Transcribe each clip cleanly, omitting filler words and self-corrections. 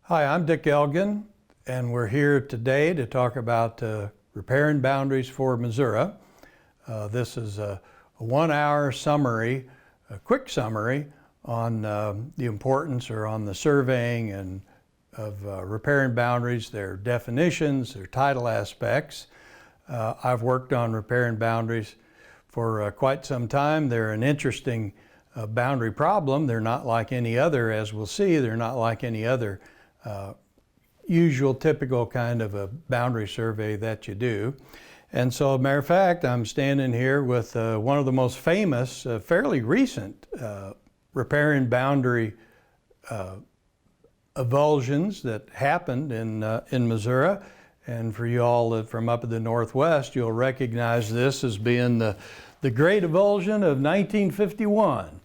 Hi, I'm Dick Elgin, and we're here today to talk about riparian boundaries for Missouri. This is a 1-hour summary, a quick summary on the importance or on the surveying and of riparian boundaries, their definitions, their title aspects. I've worked on riparian boundaries for quite some time. They're an interesting boundary problem. They're not like any other, as we'll see, they're not like any other usual, typical kind of a boundary survey that you do. And so, as a matter of fact, I'm standing here with one of the most famous, fairly recent riparian boundary avulsions that happened in Missouri. And for you all from up in the Northwest, you'll recognize this as being the Great Avulsion of 1951.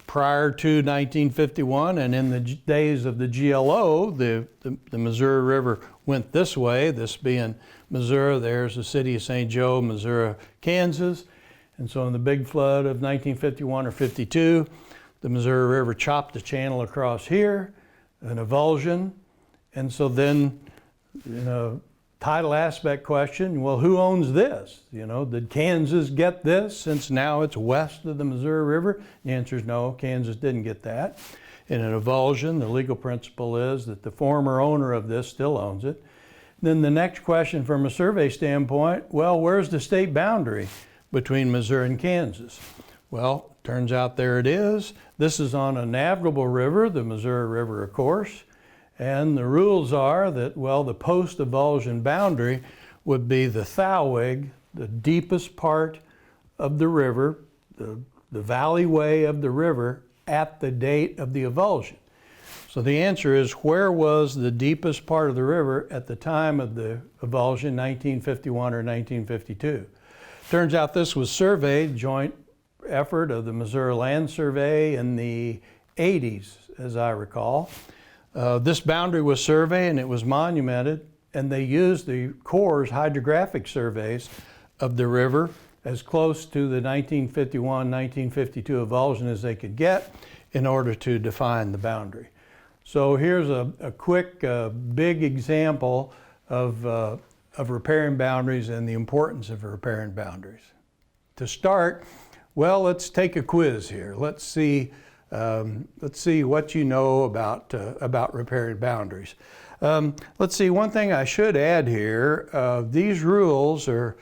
Prior to 1951 and in the days of the GLO, the Missouri River went this way, this being Missouri, there's the city of St. Joe, Missouri, Kansas. And so in the big flood of 1951 or 52, the Missouri River chopped the channel across here, an avulsion. And so then, title aspect question, well, who owns this? Did Kansas get this since now it's west of the Missouri River? The answer is no, Kansas didn't get that. In an avulsion, the legal principle is that the former owner of this still owns it. Then the next question from a survey standpoint, well, where's the state boundary between Missouri and Kansas? Well, turns out there it is. This is on a navigable river, the Missouri River, of course. And the rules are that, well, the post-avulsion boundary would be the Thowig, the deepest part of the river, the valleyway of the river at the date of the avulsion. So the answer is, where was the deepest part of the river at the time of the avulsion, 1951 or 1952? Turns out this was surveyed, joint effort of the Missouri Land Survey in the 80s, as I recall. This boundary was surveyed and it was monumented, and they used the Corps' hydrographic surveys of the river as close to the 1951-1952 avulsion as they could get in order to define the boundary. So here's a quick, big example of riparian boundaries and the importance of riparian boundaries. To start, well, let's take a quiz here. Let's see what you know about riparian boundaries. Let's see, one thing I should add here, these rules are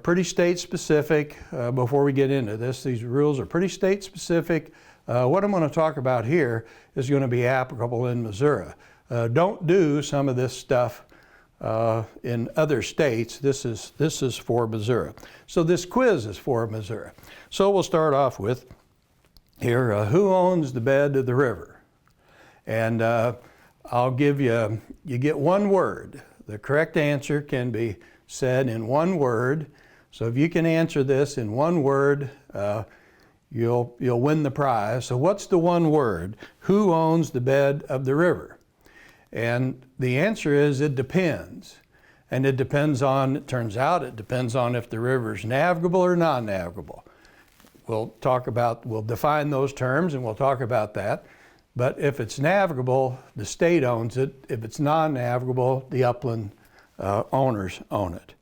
pretty state specific. Before we get into this, these rules are pretty state specific. What I'm going to talk about here is going to be applicable in Missouri. Don't do some of this stuff in other states. This is for Missouri. So this quiz is for Missouri. So we'll start off with here, who owns the bed of the river? And I'll give you get one word. The correct answer can be said in one word. So if you can answer this in one word, you'll win the prize. So what's the one word? Who owns the bed of the river? And the answer is, it depends. And it depends on, it turns out, it depends on if the river is navigable or non-navigable. We'll define those terms and we'll talk about that. But if it's navigable, the state owns it. If it's non-navigable, the upland owners own it.